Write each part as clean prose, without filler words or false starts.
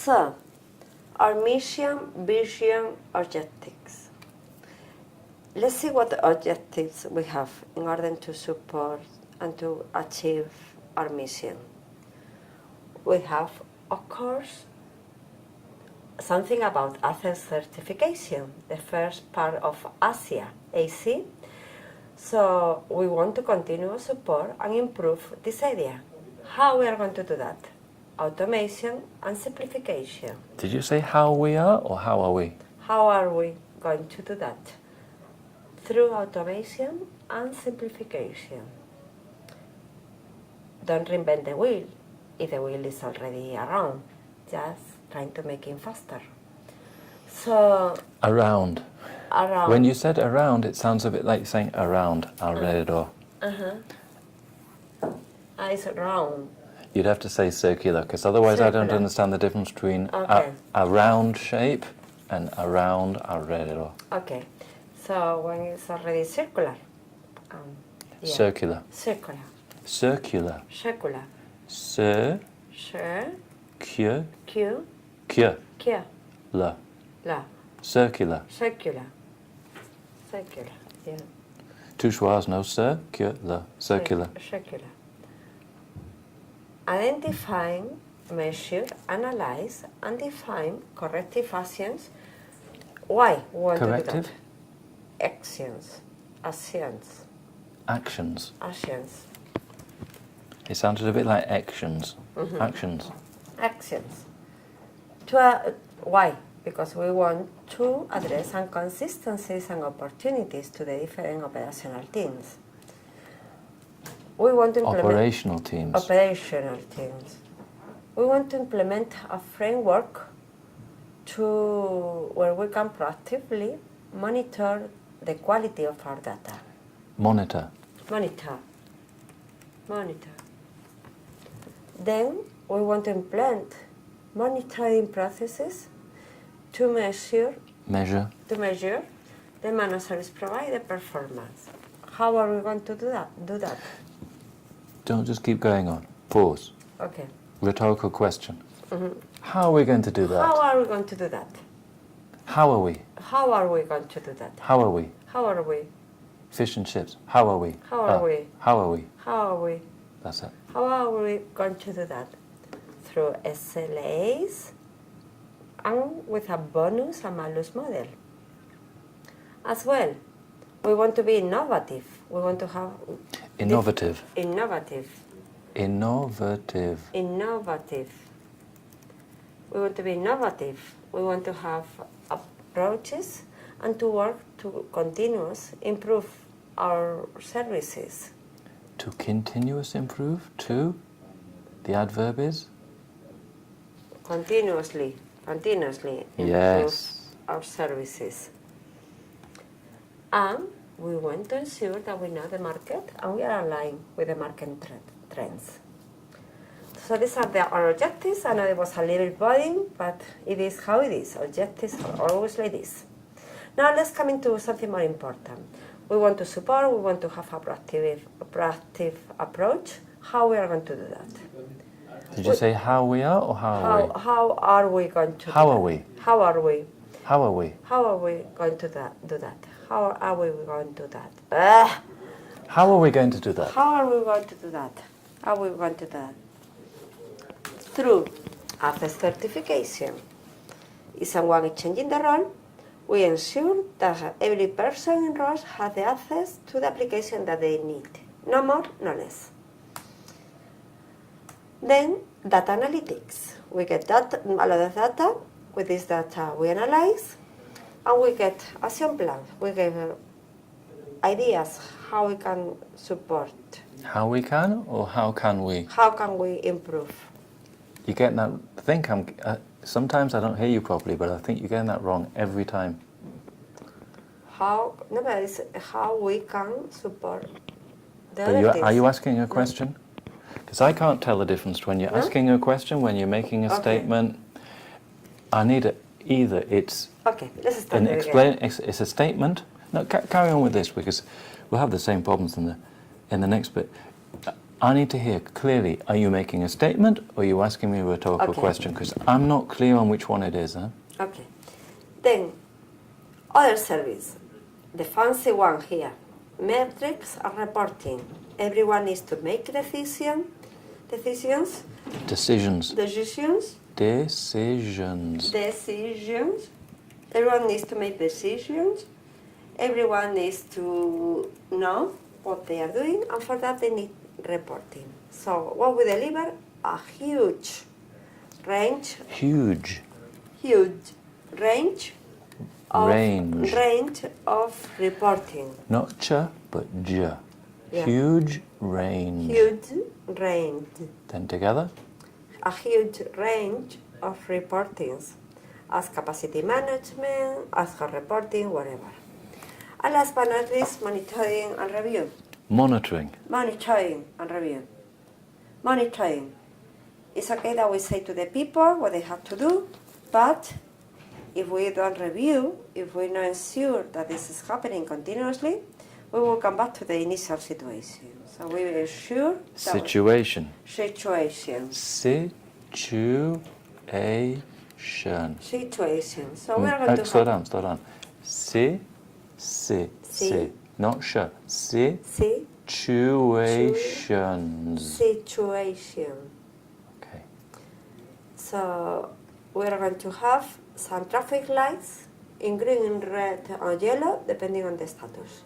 So, our mission, vision, objectives. Let's see what objectives we have in order to support and to achieve our mission. We have, of course, something about ACES certification, the first part of Asia, AC. So we want to continue support and improve this area. How we are going to do that? Automation and simplification. Did you say how we are or how are we? How are we going to do that? Through automation and simplification. Don't reinvent the wheel if the wheel is already around. Just trying to make it faster. So Around. around. When you said around, it sounds a bit like saying around, alrededor. It's round. You'd have to say circular, because otherwise I don't Circular. understand the difference between Okay. a round shape and around, alrededor. Okay. So when it's already circular. Yeah. Circular. Circular. Circular. Circular. Cir, Sure. Q, Q. Q, Q. la. La. Circular. Circular. Circular. Yeah. Two schwas, no circular. Circular. Circular. Identifying, measure, analyze, and define corrective actions. Why we want Corrective? to do that? Actions. Actions. Actions. Actions. It sounded a bit like actions. Actions. Actions. Why? Because we want to address inconsistencies and opportunities to the different operational teams. We want to implement Operational teams. operational teams. We want to implement a framework where we can proactively monitor the quality of our data. Monitor. Monitor. Then we want to implement monitoring processes to measure Measure. the managed service provider performance. How are we going to do that? Don't just keep going on. Pause. Okay. Rhetorical question. How are we going to do that? How are we going to do that? How are we? How are we going to do that? How are we? How are we? Fish and chips. How are we? How are we? How are we? How are we? That's it. How are we going to do that? Through SLAs and with a bonus and malus model. As well, we want to be innovative. We want to have Innovative. innovative. We want to be innovative. We want to have approaches and to work to continuously improve our services. To continuous improve. To. The adverb is? Continuously improve Yes. our services. And we want to ensure that we know the market and we are aligned with the market trends. So these are our objectives. I know it was a little boring, but it is how it is. Objectives are always like this. Now let's come into something more important. We want to support, we want to have a proactive approach. How we are going to do that? Did you say how we are or how are we? How are we going to How do are that? we? How are we? How are we? How are we going to do that? How are we going to do that? How are we going to do that? How are we going to do that? How are we going to do that? Through ACES certification. If someone is changing the role, we ensure that every person enrolled has the access to the application that they need. No more, no less. Then, data analytics. We get a lot of data. With this data, we analyze, and we get action plans. We get ideas how we can support. How we can or how can we? How can we improve? You get that? I think sometimes I don't hear you properly, but I think you're getting that wrong every time. But it's how we can support the But other things. are you asking a question? Because I can't tell the difference when you're asking a question, when you're making a statement. I need either it's Okay, let's start again. It's a statement. No, carry on with this because we'll have the same problems in the next bit. I need to hear clearly, are you making a statement or are you asking me a rhetorical Okay. question? Because I'm not clear on which one it is. Huh? Okay. Then, other service. The fancy one here. Metrics and reporting. Everyone needs to make decisions. Decisions. Decisions. Everyone needs to make decisions. Everyone needs to know what they are doing, and for that they need reporting. So what we deliver? A huge range of reporting. Not ch, but j. Yeah. Huge range. Then together? A huge range of reportings, as capacity management, as reporting, whatever. And last but not least, monitoring and review. Monitoring. Monitoring and review. Monitoring. It's okay that we say to the people what they have to do, but if we don't review, if we not ensure that this is happening continuously, we will come back to the initial situation. So we will ensure that Situation. Situation. So we are going to Slow down. Si. Not sh. Situations. Situation. Okay. So we are going to have some traffic lights in green, in red, or yellow, depending on the status.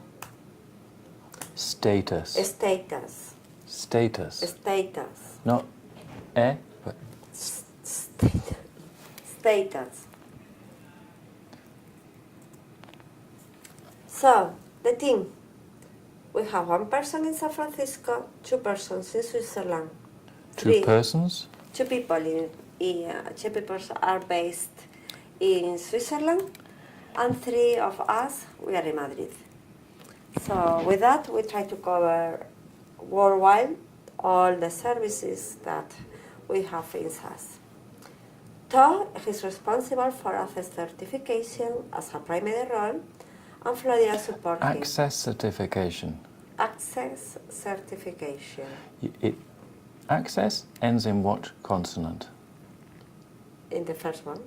Status. Not but Status. So, the team. We have one person in San Francisco, 2 persons in Switzerland. two persons. 2 people two people are based in Switzerland, and 3 of us, we are in Madrid. So with that, we try to cover worldwide all the services that we have in SAS. Todd is responsible for access certification as a primary role, and Florida support him. Access certification. Access certification. Access ends in what consonant? In the first one.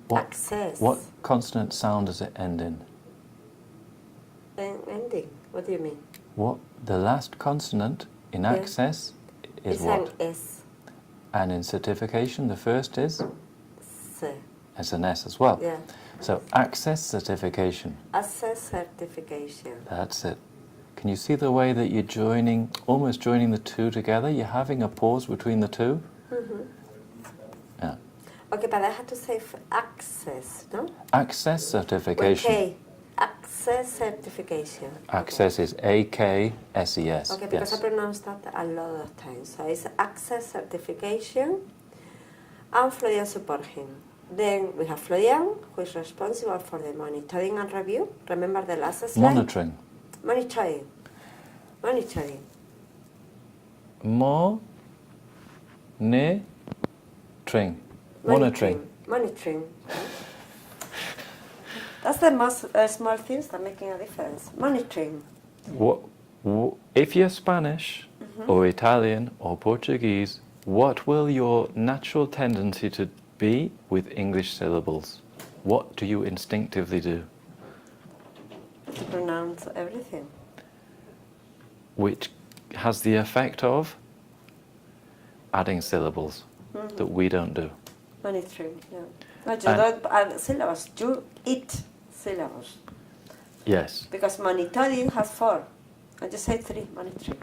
What, Access. What consonant sound does it end in? Ending. What do you mean? What the last consonant in access is it's what? An S. And in certification, the first is? S. It's an S as well. Yeah. So access certification. Access certification. That's it. Can you see the way that you're almost joining the two together? You're having a pause between the two? Mm-hmm. Yeah. Okay, but I have to say access, no? Access certification. Okay. Access certification. Access is A-K-S-E-S. Okay, because yes. I pronounce that a lot of times. So it's access certification, and Florian support him. Then we have Florian, who is responsible for the monitoring and review. Remember the last slide? Monitoring. Monitoring. Monitoring. That's the most small things that are making a difference. Monitoring. If you're Spanish or Italian or Portuguese, what will your natural tendency to be with English syllables? What do you instinctively do? Pronounce everything. Which has the effect of adding syllables that we don't do. Monitoring, yeah. No, you don't add syllables, you eat syllables. Yes. Because monitoring has 4. I just say 3, monitoring.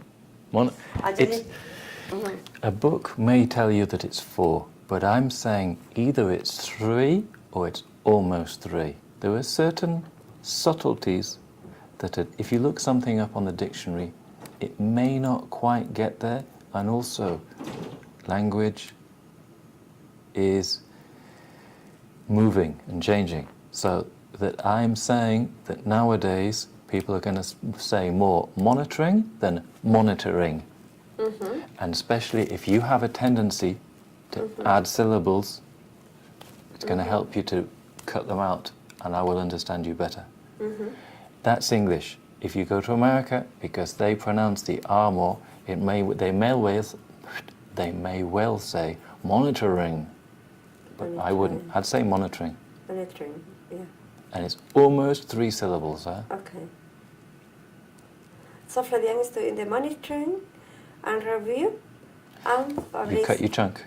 A book may tell you that it's 4, but I'm saying either it's 3 or it's almost 3. There are certain subtleties that if you look something up on the dictionary, it may not quite get there, and also language is moving and changing. So that I'm saying that nowadays people are going to say more monitoring than monitoring. And especially if you have a tendency to add syllables, it's going to help you to cut them out, and I will understand you better. That's English. If you go to America, because they pronounce the R more, they may well say monitoring, but I wouldn't. I'd say monitoring. Monitoring, yeah. And it's almost 3 syllables, huh? Okay. So Florian is doing the monitoring and review, and You Fabrice cut your chunk.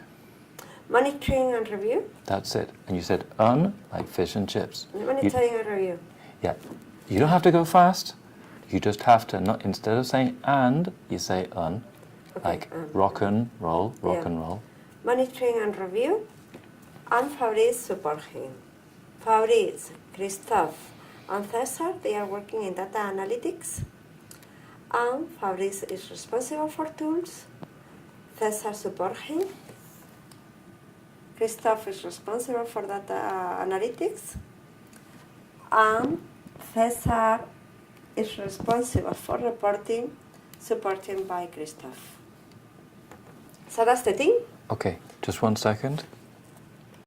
monitoring and review. That's it. And you said like fish and chips. Monitoring and review. Yeah. You don't have to go fast. You just have to, not instead of saying and, you say Okay, like rock and roll, rock Yeah. and roll. Monitoring and review, and Fabrice support him. Fabrice, Christophe, and Cesar, they are working in data analytics, and Fabrice is responsible for tools. Cesar support him. Christophe is responsible for data analytics, and Cesar is responsible for reporting, supported by Christophe. So that's the thing. Okay, just 1 second.